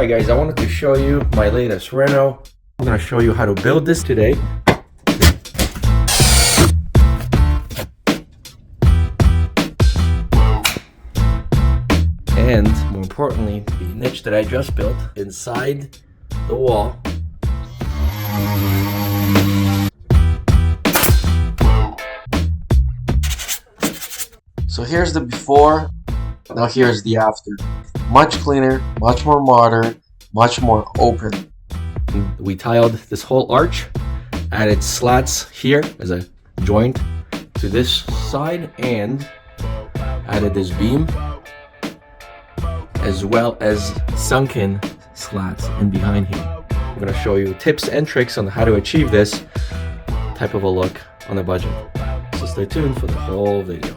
Alright guys, I wanted to show you my latest reno. I'm going to show you how to build this today. And more importantly, the niche that I just built inside the wall. So here's the before, now here's the after. Much cleaner, much more modern, much more open. We tiled this whole arch, added slats here as a joint to this side, and added this beam, as well as sunken slats in behind here. I'm going to show you tips and tricks on how to achieve this type of a look on a budget. So stay tuned for the whole video.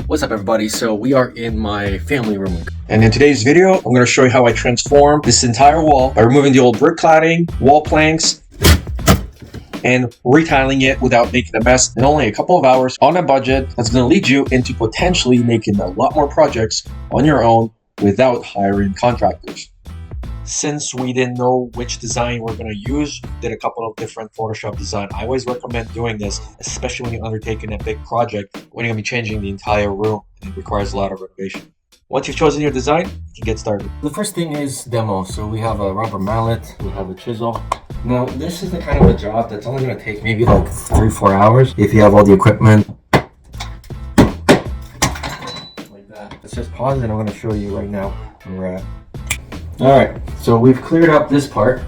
What's up everybody? So we are in my family room. And in today's video, I'm going to show you how I transform this entire wall by removing the old brick cladding, wall planks, and retiling it without making a mess in only a couple of hours on a budget that's going to lead you into potentially making a lot more projects on your own without hiring contractors. Since we didn't know which design we're going to use, did a couple of different Photoshop design. I always recommend doing this, especially when you're undertaking a big project, when you're going to be changing the entire room and it requires a lot of renovation. Once you've chosen your design, you can get started. The first thing is demo. So we have a rubber mallet, we have a chisel. Now this is the kind of a job that's only going to take maybe like 3-4 hours if you have all the equipment. Like that. Let's just pause and I'm going to show you right now where we're at. Alright, so we've cleared up this part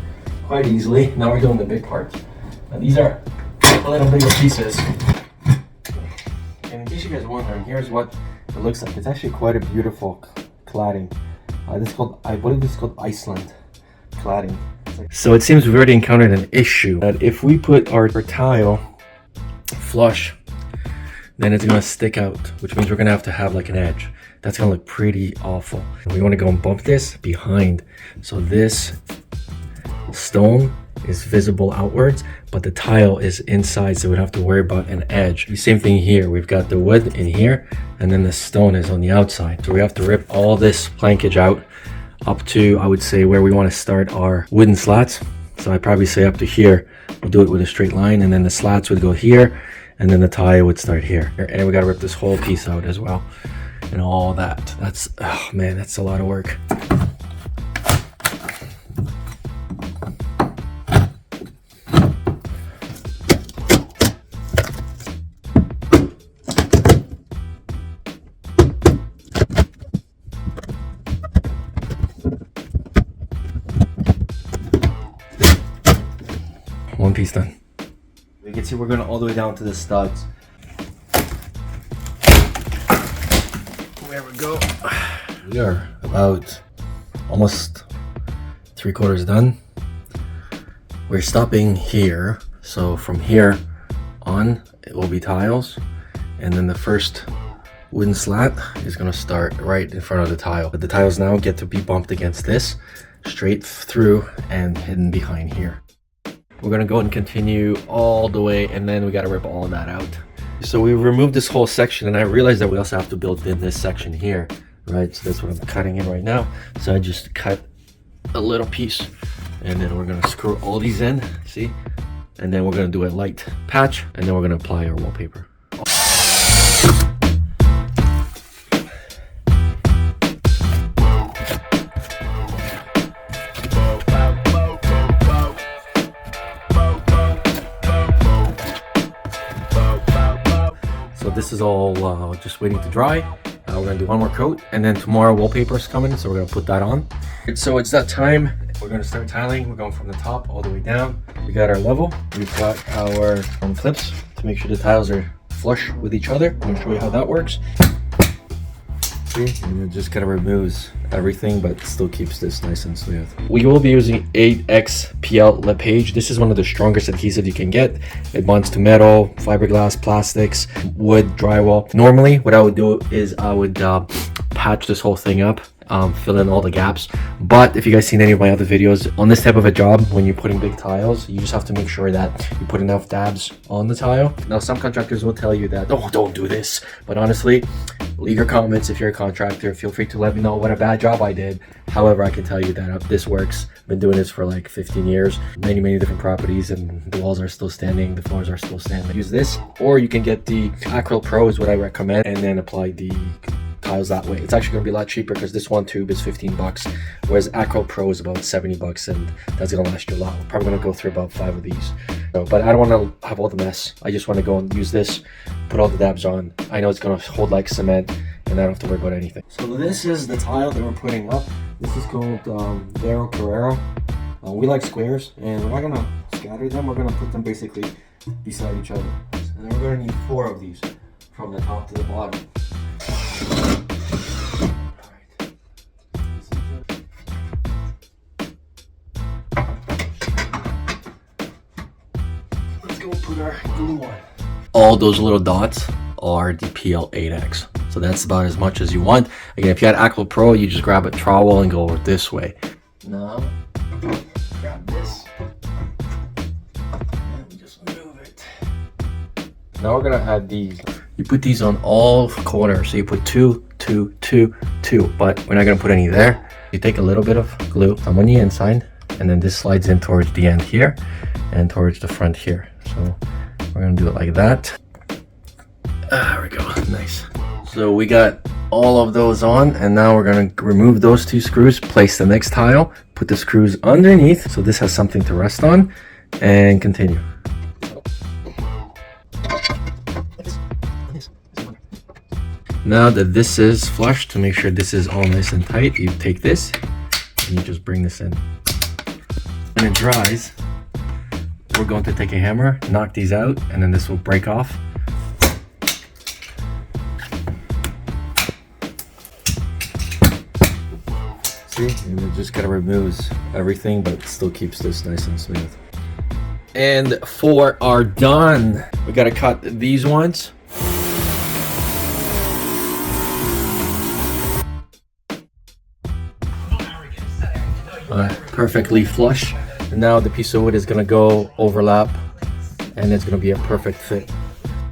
quite easily. Now we're doing the big part. Now these are a little bigger pieces. And in case you guys are wondering, here's what it looks like. It's actually quite a beautiful cladding. This is called, I believe this is called Iceland cladding. So it seems we've already encountered an issue that if we put our tile flush, then it's going to stick out, which means we're going to have like an edge. That's going to look pretty awful. We want to go and bump this behind. So this stone is visible outwards, but the tile is inside, so we'd have to worry about an edge. The same thing here. We've got the wood in here, and then the stone is on the outside. So we have to rip all this plankage out up to, I would say, where we want to start our wooden slats. So I'd probably say up to here. We'll do it with a straight line, and then the slats would go here, and then the tile would start here. And we got to rip this whole piece out as well. And all that. That's, oh man, that's a lot of work. One piece done. You can see we're going all the way down to the studs. There we go. We are about almost 3/4 done. We're stopping here. So from here on, it will be tiles. And then the first wooden slat is going to start right in front of the tile. But the tiles now get to be bumped against this, straight through and hidden behind here. We're going to go and continue all the way, and then we got to rip all of that out. So we removed this whole section, and I realized that we also have to build in this section here, right? So that's what I'm cutting in right now. So I just cut a little piece, and then we're gonna screw all these in, see? And then we're gonna do a light patch, and then we're gonna apply our wallpaper. So this is all just waiting to dry. We're gonna do one more coat, and then tomorrow wallpaper is coming, so we're gonna put that on. So it's that time. We're gonna start tiling. We're going from the top all the way down. We got our level. We've got our clips to make sure the tiles are flush with each other. I'm gonna show you how that works. See, and it just kind of removes everything, but still keeps this nice and smooth. We will be using 8X PL LePage. This is one of the strongest adhesive you can get. It bonds to metal, fiberglass, plastics, wood, drywall. Normally, what I would do is I would patch this whole thing up, fill in all the gaps. But if you guys seen any of my other videos on this type of a job, when you're putting big tiles, you just have to make sure that you put enough dabs on the tile. Now, some contractors will tell you that, oh, don't do this. But honestly, Leave your comments if you're a contractor. Feel free to let me know what a bad job I did. However, I can tell you that this works. Been doing this for like 15 years, many different properties, and the walls are still standing, the floors are still standing. Use this, or you can get the Acryl Pro is what I recommend, and then apply the tiles that way. It's actually going to be a lot cheaper because this one tube is 15 bucks, whereas Acryl Pro is about 70 bucks, and that's going to last you a lot. We're probably going to go through about 5 of these. So, but I don't want to have all the mess. I just want to go and use this, put all the dabs on. I know it's going to hold like cement, and I don't have to worry about anything. So this is the tile that we're putting up. This is called Vero Carrero. We like squares, and we're not going to scatter them. We're going to put them basically beside each other. And then we're going to need 4 of these from the top to the bottom. Let's go put our glue on. All those little dots are the PL8X. So that's about as much as you want. Again, if you had Acryl Pro, you just grab a trowel and go this way. Now, grab this. And we just move it. Now we're gonna add these. You put these on all corners. So you put 2, 2, 2, 2, but we're not gonna put any there. You take a little bit of glue on the inside, and then this slides in towards the end here and towards the front here. So we're gonna do it like that. There we go, nice. So we got all of those on, and now we're gonna remove those 2 screws, place the next tile, put the screws underneath so this has something to rest on, and continue. Now that this is flush, to make sure this is all nice and tight, you take this and you just bring this in. When it dries, we're going to take a hammer, knock these out, and then this will break off. See, and it just kind of removes everything, but still keeps this nice and smooth. And 4 are done. We gotta cut these ones. Perfectly flush. And now the piece of wood is gonna go overlap, and it's gonna be a perfect fit.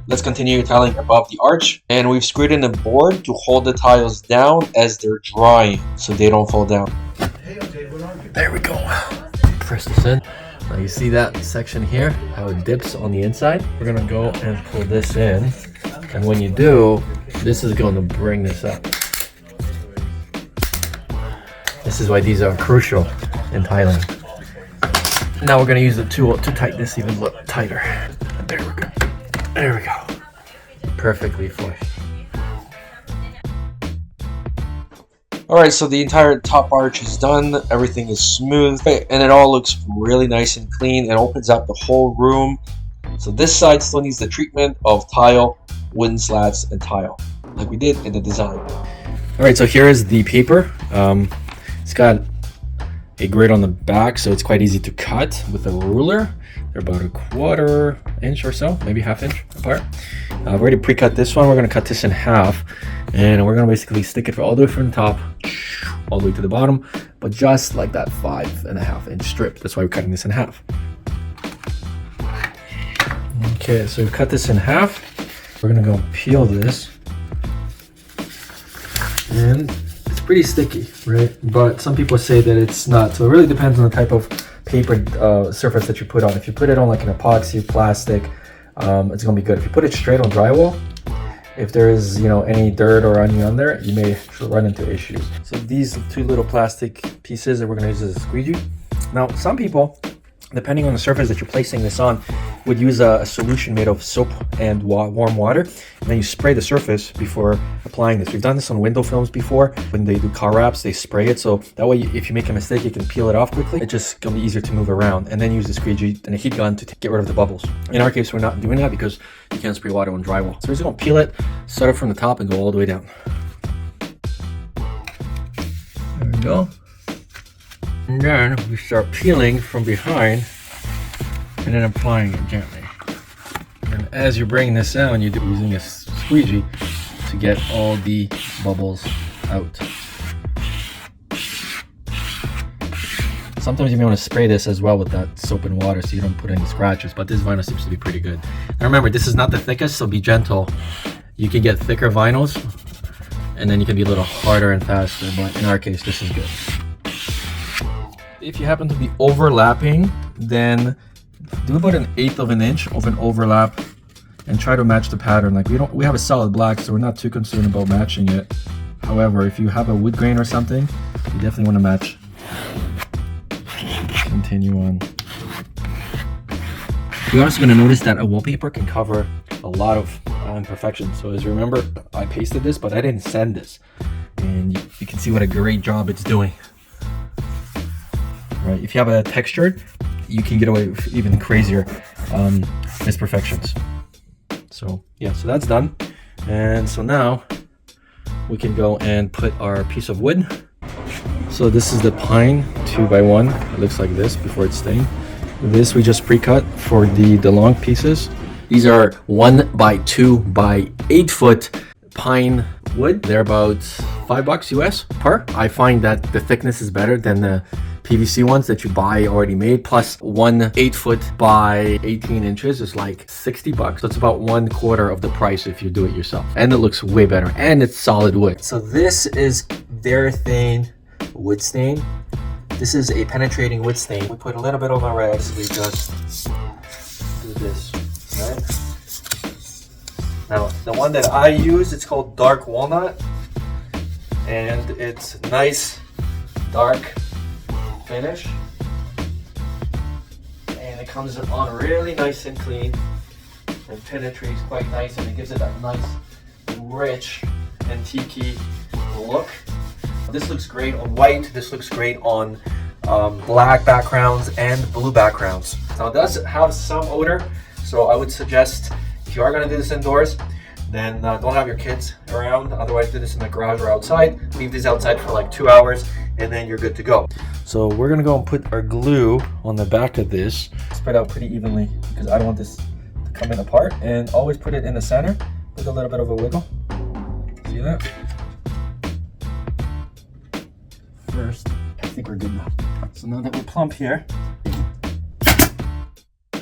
Let's continue tiling above the arch, and we've screwed in a board to hold the tiles down as they're drying so they don't fall down. There we go. Press this in. Now you see that section here, how it dips on the inside? We're gonna go and pull this in, and when you do, this is going to bring this up. This is why these are crucial in tiling. Now we're gonna use the tool to tighten this even a little tighter. There we go. There we go. Perfectly flush. Alright, so the entire top arch is done. Everything is smooth, and it all looks really nice and clean. It opens up the whole room. So this side still needs the treatment of tile, wooden slats, and tile, like we did in the design. Alright, so here is the paper. It's got a grid on the back, so it's quite easy to cut with a ruler. They're about a 1/4 inch or so, maybe 1/2 inch apart. I've already pre-cut this one. We're gonna cut this in half, and we're gonna basically stick it all the way from the top, all the way to the bottom, but just like that 5.5 inch strip. That's why we're cutting this in half. Okay, so we've cut this in half. We're gonna go peel this, and it's pretty sticky, right? But some people say that it's not, so it really depends on the type of paper surface that you put on. If you put it on like an epoxy plastic, it's gonna be good. If you put it straight on drywall, if there is, you know, any dirt or onion on there, you may run into issues. So these 2 little plastic pieces that we're gonna use as a squeegee. Now, some people, depending on the surface that you're placing this on, would use a solution made of soap and warm water, and then you spray the surface before applying this. We've done this on window films before. When they do car wraps, they spray it, so that way if you make a mistake, you can peel it off quickly. It's just gonna be easier to move around, and then use the squeegee and a heat gun to get rid of the bubbles. In our case, we're not doing that because you can't spray water on drywall. So we're just gonna peel it, start it from the top, and go all the way down. There we go. And then we start peeling from behind, and then applying it gently. And as you're bringing this down, you're using a squeegee to get all the bubbles out. Sometimes you may want to spray this as well with that soap and water so you don't put any scratches, but this vinyl seems to be pretty good. And remember, this is not the thickest, so be gentle. You can get thicker vinyls, and then you can be a little harder and faster, but in our case, this is good. If you happen to be overlapping, then do about 1/8 of an inch of an overlap and try to match the pattern. Like we have a solid black, so we're not too concerned about matching it. However, if you have a wood grain or something, you definitely want to match. Continue on. You're also going to notice that a wallpaper can cover a lot of imperfections. So as you remember, I pasted this, but I didn't sand this. And you can see what a great job it's doing. Right? If you have a textured, you can get away with even crazier imperfections. So yeah, so that's done. And so now we can go and put our piece of wood. So this is the pine 2x1. It looks like this before it's stained. This we just pre-cut for the long pieces. These are 1x2x8 foot pine wood. They're about $5 US per. I find that the thickness is better than the PVC ones that you buy already made. Plus 1 8 foot by 18 inches is like $60. So it's about 1/4 of the price if you do it yourself. And it looks way better, and it's solid wood. So this is Varathane wood stain. This is a penetrating wood stain. We put a little bit on the red. We just do this, right? Now, the one that I use, it's called dark walnut, and it's nice, dark finish, and it comes on really nice and clean, and penetrates quite nice, and it gives it that nice, rich, antique look. This looks great on white. This looks great on black backgrounds and blue backgrounds. Now it does have some odor, so I would suggest if you are going to do this indoors, then don't have your kids around. Otherwise, do this in the garage or outside. Leave these outside for like 2 hours, and then you're good to go. So we're going to go and put our glue on the back of this. Spread out pretty evenly because I don't want this to come in apart. And always put it in the center with a little bit of a wiggle. See that? First, I think we're good now. So now that we're plump here,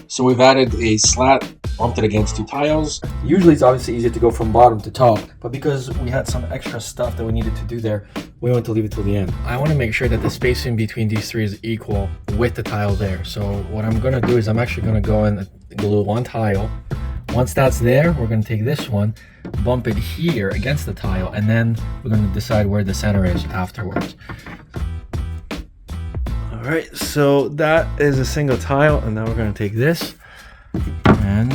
so we've added a slat, bumped it against 2 tiles. Usually it's obviously easier to go from bottom to top, but because we had some extra stuff that we needed to do there, we want to leave it till the end. I want to make sure that the spacing between these 3 is equal with the tile there. So what I'm going to do is I'm actually going to go and glue 1 tile. Once that's there, we're going to take this one, bump it here against the tile, and then we're going to decide where the center is afterwards. All right, so that is a single tile, and now we're going to take this, and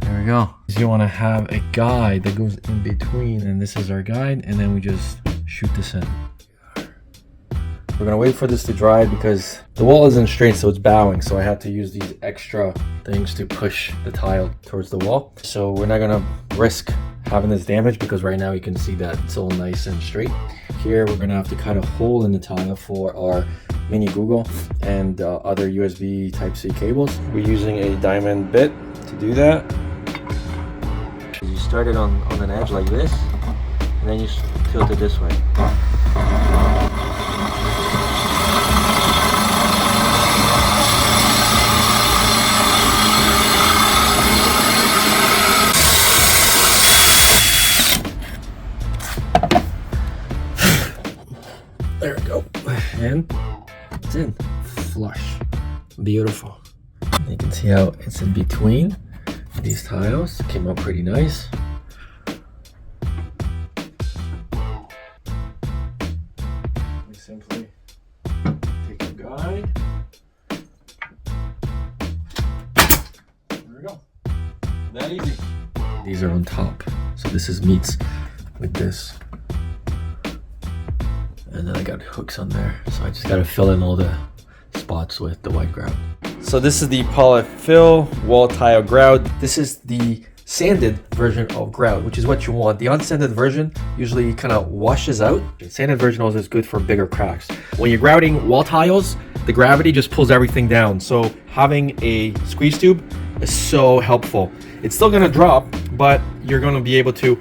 there we go. You want to have a guide that goes in between, and this is our guide, and then we just shoot this in. We're gonna wait for this to dry because the wall isn't straight, so it's bowing. So I have to use these extra things to push the tile towards the wall. So we're not gonna risk having this damaged because right now you can see that it's all nice and straight. Here we're gonna have to cut a hole in the tile for our mini Google and other USB Type-C cables. We're using a diamond bit to do that. You start it on an edge like this, and then you tilt it this way. There we go, and it's in, flush, beautiful. You can see how it's in between these tiles. It came out pretty nice. We simply take a guide. There we go, that easy. These are on top, so this is meets with this. And then I got hooks on there, so I just gotta fill in all the spots with the white grout. So this is the polyfill wall tile grout. This is the sanded version of grout, which is what you want. The unsanded version usually kind of washes out. The sanded version also is good for bigger cracks. When you're grouting wall tiles, the gravity just pulls everything down. So having a squeeze tube is so helpful. It's still gonna drop, but you're gonna be able to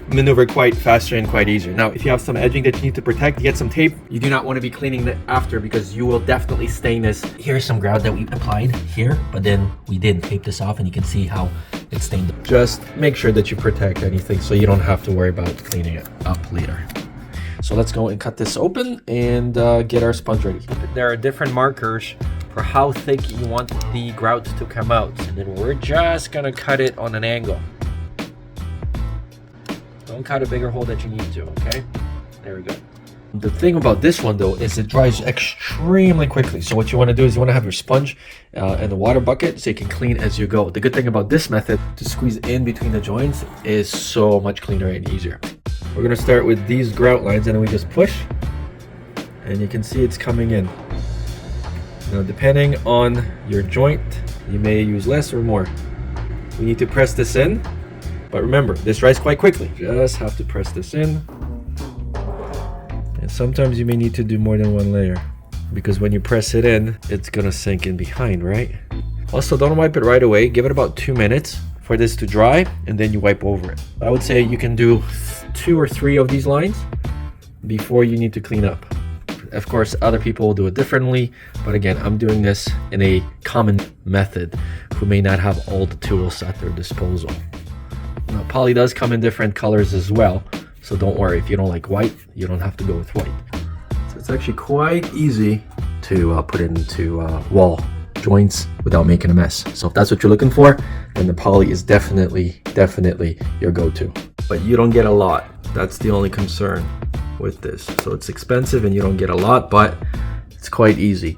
maneuver quite faster and quite easier. Now, if you have some edging that you need to protect, get some tape. You do not want to be cleaning that after because you will definitely stain this. Here's some grout that we applied here, but then we didn't tape this off and you can see how it's stained. Just make sure that you protect anything so you don't have to worry about cleaning it up later. So let's go and cut this open and get our sponge ready. There are different markers for how thick you want the grout to come out. And then we're just gonna cut it on an angle. Don't cut a bigger hole that you need to, okay? There we go. The thing about this one though is it dries extremely quickly. So what you want to do is you want to have your sponge and the water bucket so you can clean as you go. The good thing about this method to squeeze in between the joints is so much cleaner and easier. We're going to start with these grout lines and then we just push and you can see it's coming in. Now depending on your joint, you may use less or more. We need to press this in. But remember, this dries quite quickly. Just have to press this in. And sometimes you may need to do more than one layer because when you press it in, it's gonna sink in behind, right? Also, don't wipe it right away. Give it about 2 minutes for this to dry and then you wipe over it. I would say you can do 2 or 3 of these lines before you need to clean up. Of course, other people will do it differently, but again, I'm doing this in a common method who may not have all the tools at their disposal. Now, poly does come in different colors as well, so don't worry. If you don't like white, you don't have to go with white. So it's actually quite easy to put into wall joints without making a mess. So if that's what you're looking for, then the poly is definitely your go-to. But you don't get a lot. That's the only concern with this. So it's expensive and you don't get a lot, but it's quite easy.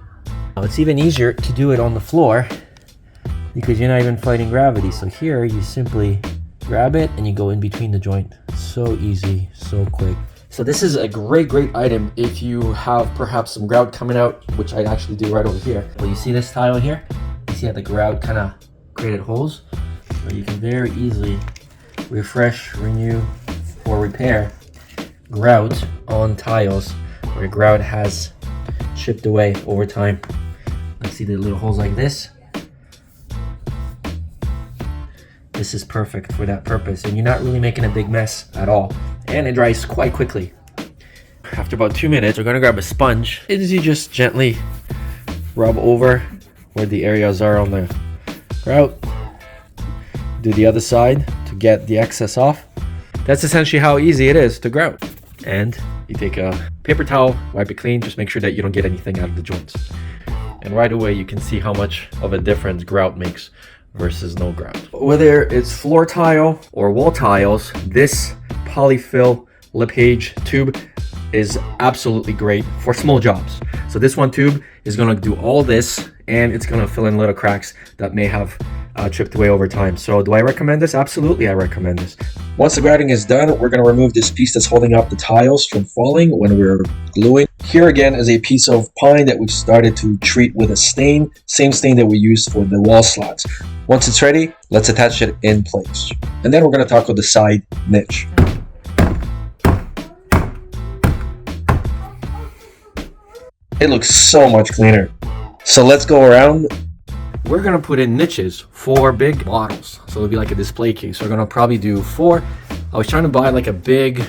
Now it's even easier to do it on the floor because you're not even fighting gravity. So here you simply grab it and you go in between the joint. So easy, so quick. So this is a great item if you have perhaps some grout coming out, which I actually do right over here. Well, you see this tile here? You see how the grout kind of created holes? So you can very easily refresh, renew, or repair grout on tiles where grout has chipped away over time. Let's see the little holes like this. This is perfect for that purpose and you're not really making a big mess at all. And it dries quite quickly. After about 2 minutes, we're gonna grab a sponge. As you just gently rub over where the areas are on the grout. Do the other side to get the excess off. That's essentially how easy it is to grout. And you take a paper towel, wipe it clean, just make sure that you don't get anything out of the joints. And right away you can see how much of a difference grout makes versus no grout. Whether it's floor tile or wall tiles, this polyfill lip gauge tube is absolutely great for small jobs. So this one tube is going to do all this and it's going to fill in little cracks that may have chipped away over time. So do I recommend this? Absolutely, I recommend this. Once the grouting is done, we're going to remove this piece that's holding up the tiles from falling when we're gluing. Here again is a piece of pine that we've started to treat with a stain, same stain that we used for the wall slats. Once it's ready, let's attach it in place. And then we're going to tackle the side niche. It looks so much cleaner. So let's go around. We're gonna put in niches for big bottles. So it'll be like a display case. So we're gonna probably do 4. I was trying to buy like a big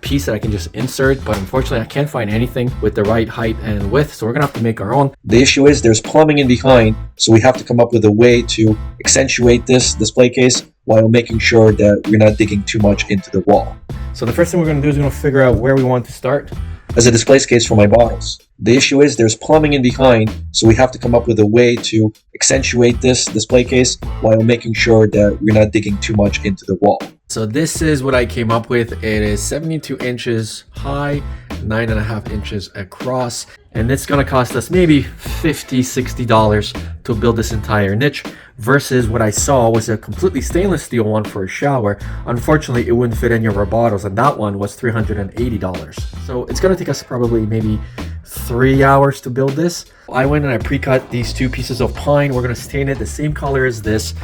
piece that I can just insert, but unfortunately I can't find anything with the right height and width. So we're gonna have to make our own. The issue is there's plumbing in behind. So we have to come up with a way to accentuate this display case while making sure that we're not digging too much into the wall. So the first thing we're gonna do is we're gonna figure out where we want to start. As a display case for my bottles. The issue is there's plumbing in behind, so we have to come up with a way to accentuate this display case while making sure that we're not digging too much into the wall. So this is what I came up with. It is 72 inches high, 9.5 inches across, and it's gonna cost us maybe $50, $60 to build this entire niche versus what I saw was a completely stainless steel one for a shower. Unfortunately, it wouldn't fit in your bottles, and that one was $380. So it's gonna take us probably maybe 3 hours to build this. I went and I pre-cut these 2 pieces of pine. We're gonna stain it the same color as this.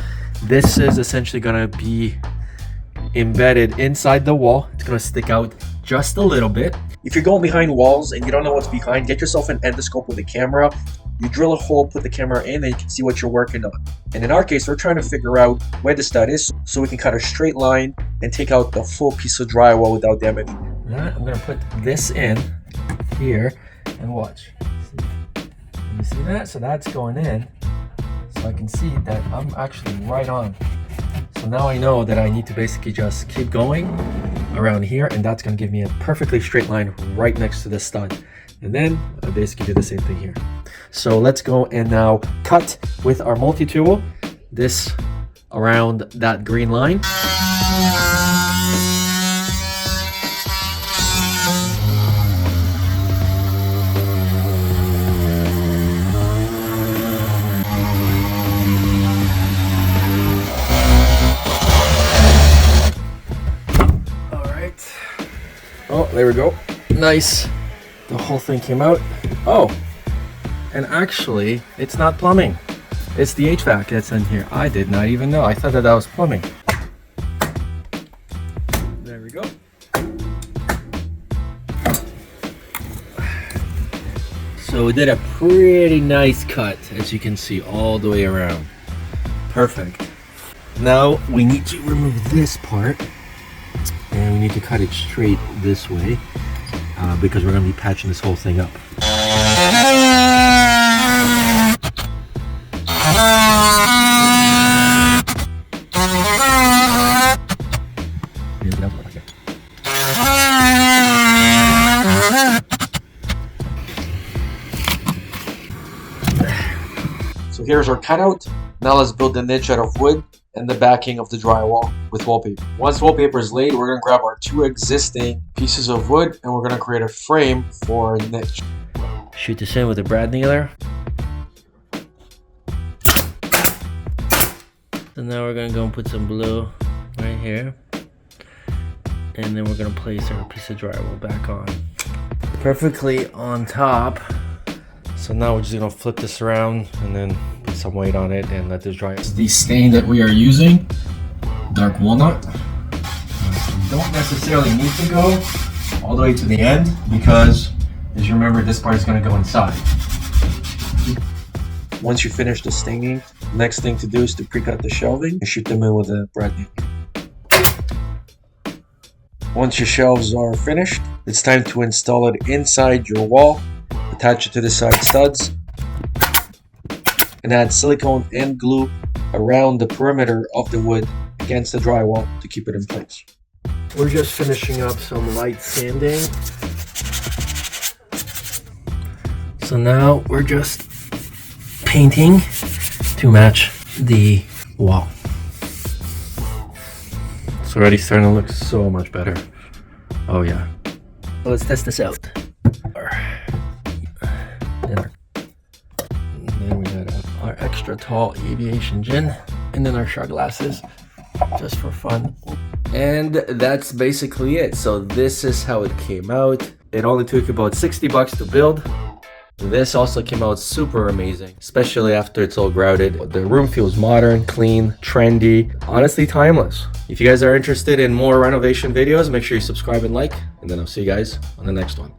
This is essentially gonna be embedded inside the wall. It's gonna stick out just a little bit. If you're going behind walls and you don't know what's behind, get yourself an endoscope with a camera. You drill a hole, put the camera in, and you can see what you're working on. And in our case, we're trying to figure out where the stud is so we can cut a straight line and take out the full piece of drywall without damaging. I'm going to put this in here and watch. You see that? So that's going in. So I can see that I'm actually right on. So now I know that I need to basically just keep going around here, and that's going to give me a perfectly straight line right next to the stud. And then I basically do the same thing here. So let's go and now cut with our multi-tool this around that green line. All right. Oh, there we go. Nice. The whole thing came out. Oh, and actually, it's not plumbing. It's the HVAC that's in here. I did not even know. I thought that was plumbing. There we go. So we did a pretty nice cut, as you can see, all the way around. Perfect. Now we need to remove this part, and we need to cut it straight this way. Because we're going to be patching this whole thing up. So here's our cutout. Now let's build the niche out of wood and the backing of the drywall with wallpaper. Once wallpaper is laid, we're going to grab our 2 existing pieces of wood and we're going to create a frame for our niche. Shoot this in with a brad nailer. So now we're going to go and put some blue right here. And then we're going to place our piece of drywall back on. Perfectly on top. So now we're just going to flip this around and then put some weight on it and let this dry. The stain that we are using, dark walnut. You don't necessarily need to go all the way to the end because, as you remember, this part is going to go inside. Once you finish the staining, next thing to do is to pre-cut the shelving and shoot them in with a brad nailer. Once your shelves are finished, it's time to install it inside your wall. Attach it to the side studs and add silicone and glue around the perimeter of the wood against the drywall to keep it in place. We're just finishing up some light sanding. So now we're just painting to match the wall. It's already starting to look so much better. Oh yeah. Let's test this out. And then we got our extra tall aviation gin, and then our shot glasses, just for fun. And that's basically it. So this is how it came out. It only took about $60 to build. This also came out super amazing, especially after it's all grouted. The room feels modern, clean, trendy, honestly timeless. If you guys are interested in more renovation videos, make sure you subscribe and like, and then I'll see you guys on the next one.